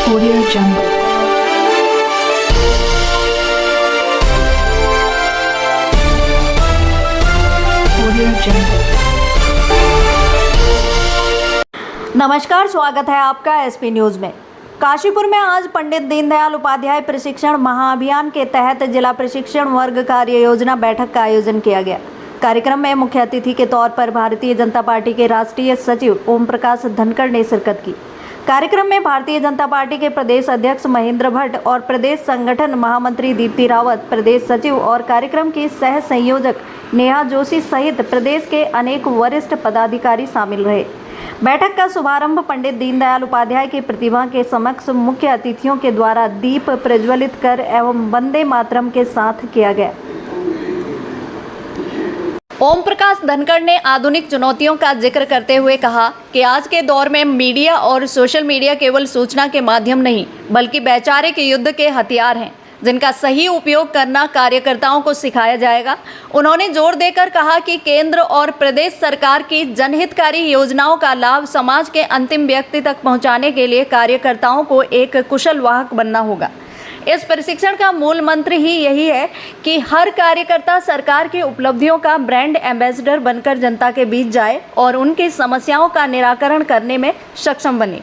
Audio Jungle. Audio Jungle. नमस्कार, स्वागत है आपका एसपी न्यूज में। काशीपुर में आज पंडित दीनदयाल उपाध्याय प्रशिक्षण महाअभियान के तहत जिला प्रशिक्षण वर्ग कार्य योजना बैठक का आयोजन किया गया। कार्यक्रम में मुख्य अतिथि के तौर पर भारतीय जनता पार्टी के राष्ट्रीय सचिव ओम प्रकाश धनखड़ ने शिरकत की। कार्यक्रम में भारतीय जनता पार्टी के प्रदेश अध्यक्ष महेंद्र भट्ट और प्रदेश संगठन महामंत्री दीप्ति रावत, प्रदेश सचिव और कार्यक्रम की सह संयोजक नेहा जोशी सहित प्रदेश के अनेक वरिष्ठ पदाधिकारी शामिल रहे। बैठक का शुभारंभ पंडित दीनदयाल उपाध्याय की प्रतिमा के समक्ष मुख्य अतिथियों के द्वारा दीप प्रज्वलित कर एवं वंदे मातरम के साथ किया गया। ओम प्रकाश धनखड़ ने आधुनिक चुनौतियों का जिक्र करते हुए कहा कि आज के दौर में मीडिया और सोशल मीडिया केवल सूचना के माध्यम नहीं बल्कि वैचारिक युद्ध के हथियार हैं, जिनका सही उपयोग करना कार्यकर्ताओं को सिखाया जाएगा। उन्होंने जोर देकर कहा कि केंद्र और प्रदेश सरकार की जनहितकारी योजनाओं का लाभ समाज के अंतिम व्यक्ति तक पहुंचाने के लिए कार्यकर्ताओं को एक कुशल वाहक बनना होगा। इस प्रशिक्षण का मूल मंत्र ही यही है कि हर कार्यकर्ता सरकार की उपलब्धियों का ब्रांड एम्बेसडर बनकर जनता के बीच जाए और उनकी समस्याओं का निराकरण करने में सक्षम बने।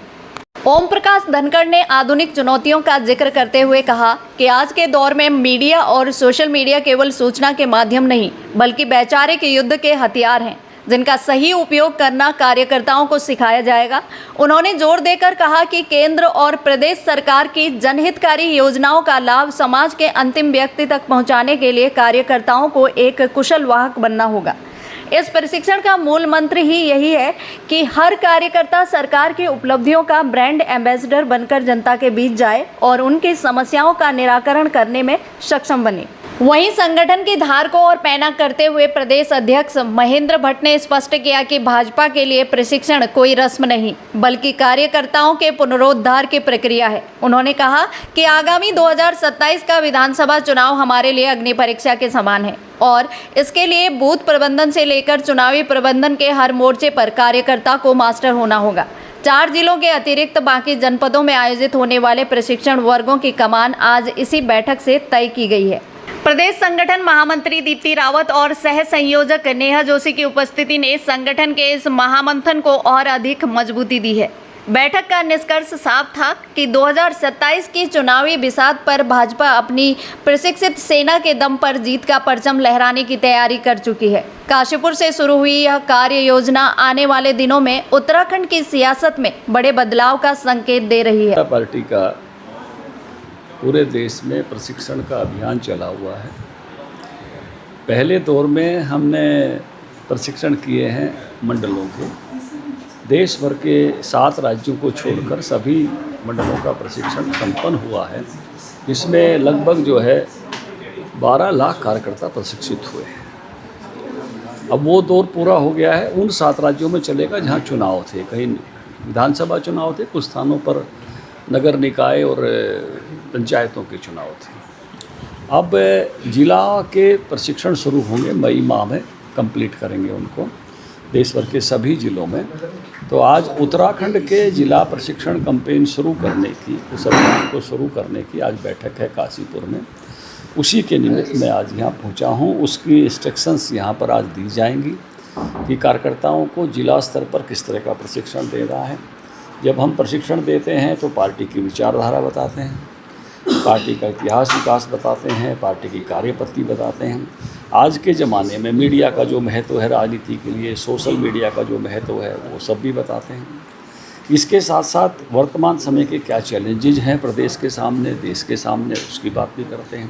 ओम प्रकाश धनखड़ ने आधुनिक चुनौतियों का जिक्र करते हुए कहा कि आज के दौर में मीडिया और सोशल मीडिया केवल सूचना के माध्यम नहीं बल्कि वैचारिक युद्ध के हथियार हैं, जिनका सही उपयोग करना कार्यकर्ताओं को सिखाया जाएगा। उन्होंने जोर देकर कहा कि केंद्र और प्रदेश सरकार की जनहितकारी योजनाओं का लाभ समाज के अंतिम व्यक्ति तक पहुंचाने के लिए कार्यकर्ताओं को एक कुशल वाहक बनना होगा। इस प्रशिक्षण का मूल मंत्र ही यही है कि हर कार्यकर्ता सरकार की उपलब्धियों का ब्रांड एम्बेसडर बनकर जनता के बीच जाए और उनकी समस्याओं का निराकरण करने में सक्षम बने। वहीं संगठन की धार को और पैना करते हुए प्रदेश अध्यक्ष महेंद्र भट्ट ने स्पष्ट किया कि भाजपा के लिए प्रशिक्षण कोई रस्म नहीं बल्कि कार्यकर्ताओं के पुनरुद्धार की प्रक्रिया है। उन्होंने कहा कि आगामी 2027 का विधानसभा चुनाव हमारे लिए अग्नि परीक्षा के समान है और इसके लिए बूथ प्रबंधन से लेकर चुनावी प्रबंधन के हर मोर्चे पर कार्यकर्ता को मास्टर होना होगा। 4 जिलों के अतिरिक्त बाकी जनपदों में आयोजित होने वाले प्रशिक्षण वर्गों की कमान आज इसी बैठक से तय की गई है। प्रदेश संगठन महामंत्री दीप्ति रावत और सह संयोजक नेहा जोशी की उपस्थिति ने संगठन के इस महामंथन को और अधिक मजबूती दी है। बैठक का निष्कर्ष साफ था कि 2027 की चुनावी बिसात पर भाजपा अपनी प्रशिक्षित सेना के दम पर जीत का परचम लहराने की तैयारी कर चुकी है। काशीपुर से शुरू हुई यह कार्य योजना आने वाले दिनों में उत्तराखंड की सियासत में बड़े बदलाव का संकेत दे रही है। पार्टी का पूरे देश में प्रशिक्षण का अभियान चला हुआ है। पहले दौर में हमने प्रशिक्षण किए हैं मंडलों के, देश भर के 7 राज्यों को छोड़कर सभी मंडलों का प्रशिक्षण संपन्न हुआ है। इसमें लगभग 12 लाख कार्यकर्ता प्रशिक्षित हुए हैं। अब वो दौर पूरा हो गया है। उन 7 राज्यों में चलेगा जहाँ चुनाव थे, कहीं विधानसभा चुनाव थे, कुछ स्थानों पर नगर निकाय और पंचायतों के चुनाव थे। अब जिला के प्रशिक्षण शुरू होंगे, मई माह में कंप्लीट करेंगे उनको देश भर के सभी जिलों में। तो आज उत्तराखंड के जिला प्रशिक्षण कैंपेन शुरू करने की, उस अभियान को शुरू करने की आज बैठक है काशीपुर में। उसी के निमित्त मैं आज यहाँ पहुँचा हूँ। उसकी इंस्ट्रक्शंस यहाँ पर आज दी जाएंगी कि कार्यकर्ताओं को जिला स्तर पर किस तरह का प्रशिक्षण दे रहा है। जब हम प्रशिक्षण देते हैं तो पार्टी की विचारधारा बताते हैं, पार्टी का इतिहास विकास बताते हैं, पार्टी की कार्यपद्धति बताते हैं। आज के ज़माने में मीडिया का जो महत्व है राजनीति के लिए, सोशल मीडिया का जो महत्व है वो सब भी बताते हैं। इसके साथ साथ वर्तमान समय के क्या चैलेंजेज हैं प्रदेश के सामने, देश के सामने, उसकी बात भी करते हैं।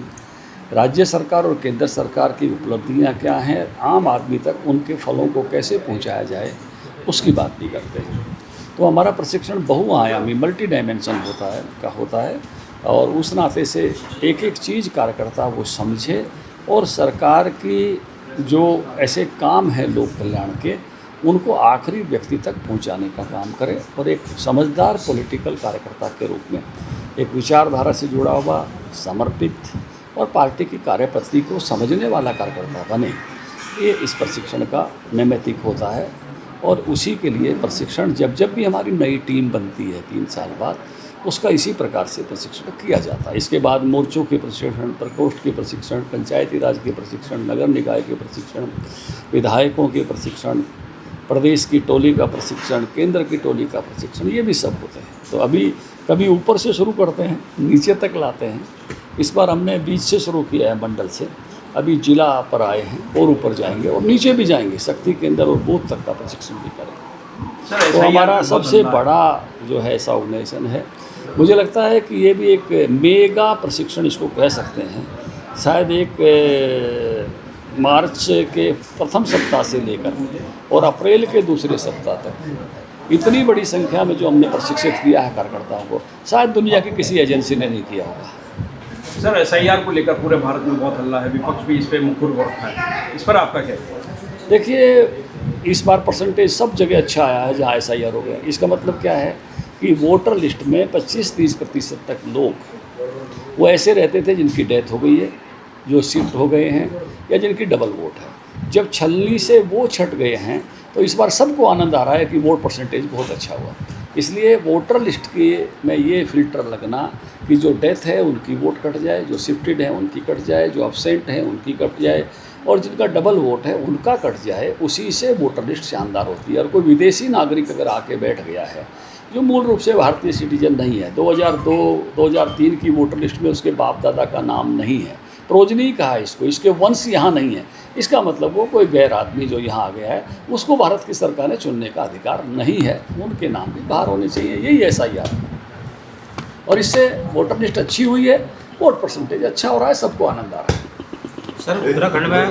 राज्य सरकार और केंद्र सरकार की उपलब्धियाँ क्या हैं, आम आदमी तक उनके फलों को कैसे पहुँचाया जाए, उसकी बात भी करते हैं। तो हमारा प्रशिक्षण बहुआयामी, मल्टी डायमेंशन होता है और उस नाते से एक एक चीज़ कार्यकर्ता वो समझे और सरकार की जो ऐसे काम हैं लोक कल्याण के, उनको आखिरी व्यक्ति तक पहुंचाने का काम करे और एक समझदार पॉलिटिकल कार्यकर्ता के रूप में एक विचारधारा से जुड़ा हुआ, समर्पित और पार्टी की कार्यपद्धति को समझने वाला कार्यकर्ता बने। ये इस प्रशिक्षण का नैमित्तिक होता है। और उसी के लिए प्रशिक्षण जब जब भी हमारी नई टीम बनती है 3 साल बाद, उसका इसी प्रकार से प्रशिक्षण किया जाता है। इसके बाद मोर्चों के प्रशिक्षण, प्रकोष्ठ के प्रशिक्षण, पंचायती राज के प्रशिक्षण, नगर निकाय के प्रशिक्षण, विधायकों के प्रशिक्षण, प्रदेश की टोली का प्रशिक्षण, केंद्र की टोली का प्रशिक्षण, ये भी सब होते हैं। तो अभी कभी ऊपर से शुरू करते हैं, नीचे तक लाते हैं। इस बार हमने बीच से शुरू किया है, मंडल से। अभी जिला पर आए हैं और ऊपर जाएंगे और नीचे भी जाएंगे, शक्ति केंद्र और बूथ तक का प्रशिक्षण भी करेंगे। तो हमारा सबसे बड़ा जो है ऐसा ऑर्गेनाइजेशन है। मुझे लगता है कि ये भी एक मेगा प्रशिक्षण इसको कह सकते हैं। शायद एक मार्च के प्रथम सप्ताह से लेकर और अप्रैल के दूसरे सप्ताह तक इतनी बड़ी संख्या में जो हमने प्रशिक्षित किया है कार्यकर्ताओं को, शायद दुनिया की किसी एजेंसी ने नहीं किया होगा। सर, SIR को लेकर पूरे भारत में बहुत हल्ला है, विपक्ष भी इस पर मुखर हो रखा है, इस पर आपका क्या है? देखिए, इस बार परसेंटेज सब जगह अच्छा आया है जहाँ SIR हो गया। इसका मतलब क्या है कि वोटर लिस्ट में 25-30% तक लोग वो ऐसे रहते थे जिनकी डेथ हो गई है, जो शिफ्ट हो गए हैं या जिनकी डबल वोट है। जब छलनी से वो छट गए हैं तो इस बार सबको आनंद आ रहा है कि वोट परसेंटेज बहुत अच्छा हुआ। इसलिए वोटर लिस्ट के में ये फिल्टर लगना कि जो डेथ है उनकी वोट कट जाए, जो शिफ्टेड है उनकी कट जाए, जो अब्सेंट है उनकी कट जाए और जिनका डबल वोट है उनका कट जाए, उसी से वोटर लिस्ट शानदार होती है। और कोई विदेशी नागरिक अगर आके बैठ गया है जो मूल रूप से भारतीय सिटीजन नहीं है, 2002-2003 की वोटर लिस्ट में उसके बाप दादा का नाम नहीं है, प्रोजनी कहा है इसको, इसके वंश यहाँ नहीं है, इसका मतलब वो कोई गैर आदमी जो यहाँ आ गया है उसको भारत की सरकार ने चुनने का अधिकार नहीं है, उनके नाम भी बाहर होने चाहिए। यही SIR और इससे वोटर लिस्ट अच्छी हुई है, वोट परसेंटेज अच्छा हो रहा है, सबको आनंद आ रहा है। सर, उत्तराखंड में